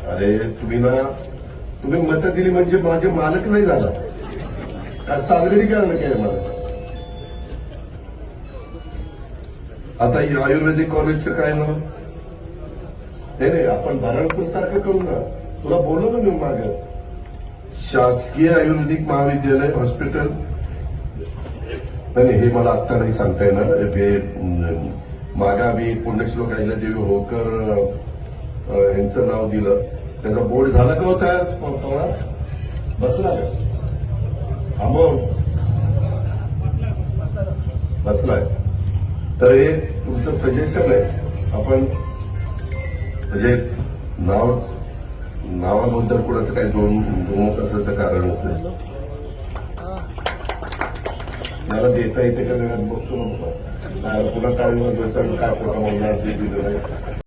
अरे तुम्ही मतं दिली म्हणजे माझे मालक नाही झाला का? सादरीकरण काय मला आता आयुर्वेदिक कॉलेजचं काय म्हणून नाही आपण बाराणपूर सारखं करू ना. तुला बोललो ना मी माग शासकीय आयुर्वेदिक महाविद्यालय हॉस्पिटल नाही हे मला आत्ता नाही सांगता येणार. मागा मी पुण्यश्लोक अहिल्यादेवी होळकर यांचं नाव दिलं. त्याचा बोर्ड झाला का होता बसला का अमाऊंट बसलाय. तर हे तुमचं सजेशन आहे. आपण म्हणजे नावाबद्दल कुणाचं काही दोन असायचं कारण असेल. मला देता येते का वेळात बघतो ना पुन्हा काय काय पोटा म्हणणार ते दिलं नाही.